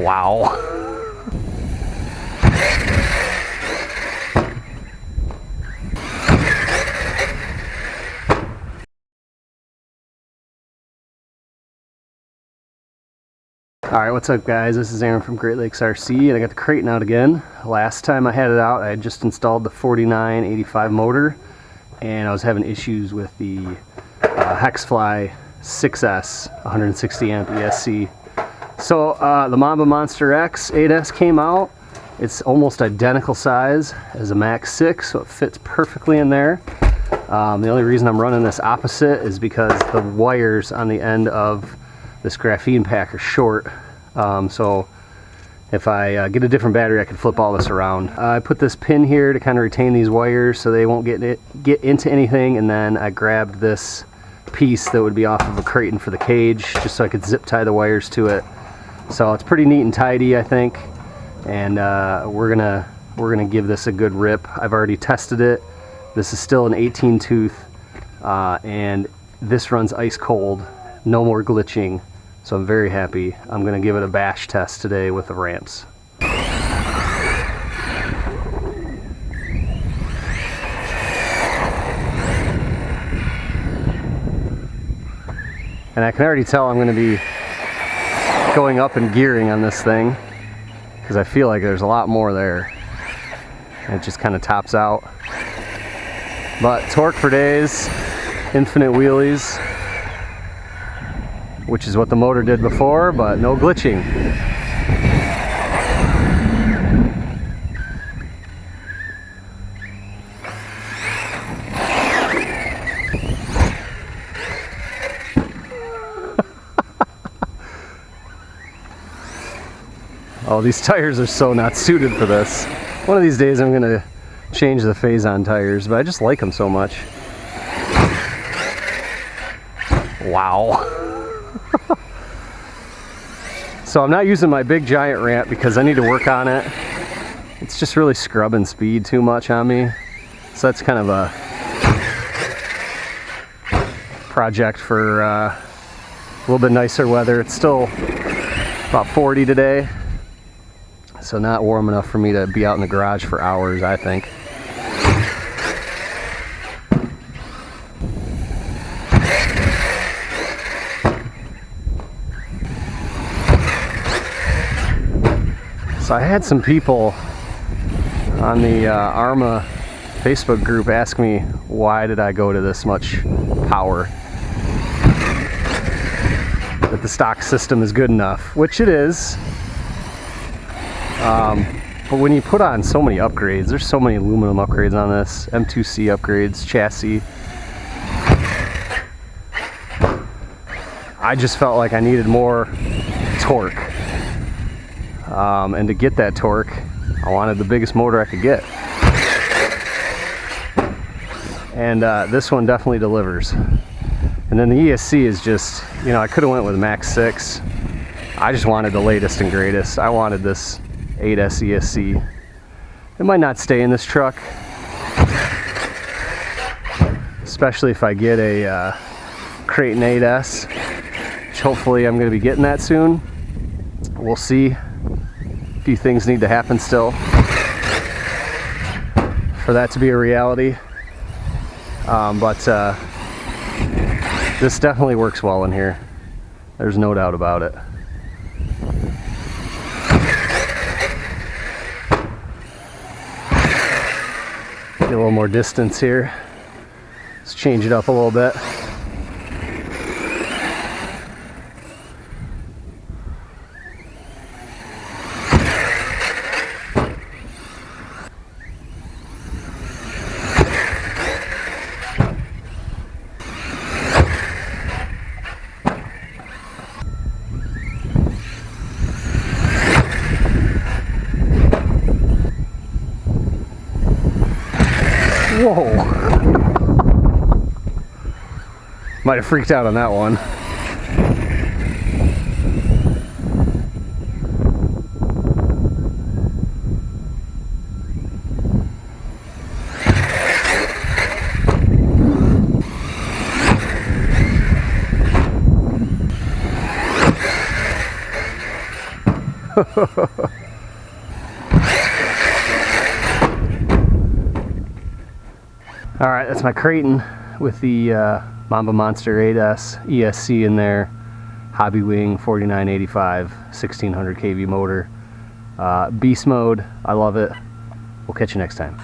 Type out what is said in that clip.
Wow. Alright, what's up guys? This is Aaron from Great Lakes RC, and I got the Kraton out again. Last time I had it out, I had just installed the 4985 motor, and I was having issues with the Hexfly 6S 160 amp ESC. So the Mamba Monster MM8S came out. It's almost identical size as a Max 6, so it fits perfectly in there. The only reason I'm running this opposite is because the wires on the end of this graphene pack are short, so if I get a different battery I can flip all this around. I put this pin here to kind of retain these wires so they won't get into anything, and then I grabbed this piece that would be off of a Kraton for the cage just so I could zip tie the wires to it. So it's pretty neat and tidy, I think, and we're gonna give this a good rip. I've already tested it. This is still an 18 tooth, and this runs ice cold, no more glitching. So I'm very happy. I'm going to give it a bash test today with the ramps. And I can already tell I'm going to be going up in gearing on this thing, because I feel like there's a lot more there. And it just kind of tops out. But torque for days, infinite wheelies, which is what the motor did before, but no glitching. Oh, these tires are so not suited for this. One of these days I'm gonna change the phase-on tires, but I just like them so much. Wow. So I'm not using my big giant ramp because I need to work on it. It's just really scrubbing speed too much on me. So that's kind of a project for a little bit nicer weather. It's still about 40 today, so not warm enough for me to be out in the garage for hours, I think. So I had some people on the Arrma Facebook group ask me why did I go to this much power, that the stock system is good enough, which it is, but when you put on so many upgrades, there's so many aluminum upgrades on this, M2C upgrades, chassis, I just felt like I needed more torque. And to get that torque, I wanted the biggest motor I could get. And this one definitely delivers. And then the ESC is just, you know, I could have went with Max 6. I just wanted the latest and greatest. I wanted this 8S ESC. It might not stay in this truck, especially if I get a Kraton 8S, which hopefully I'm going to be getting that soon. We'll see. A few things need to happen still for that to be a reality, but this definitely works well in here. There's no doubt about it. Get a little more distance here. Let's change it up a little bit. Whoa! Might have freaked out on that one. Alright, that's my Kraton with the Mamba Monster 8S ESC in there. Hobbywing 4985, 1600 kV motor. Beast mode, I love it. We'll catch you next time.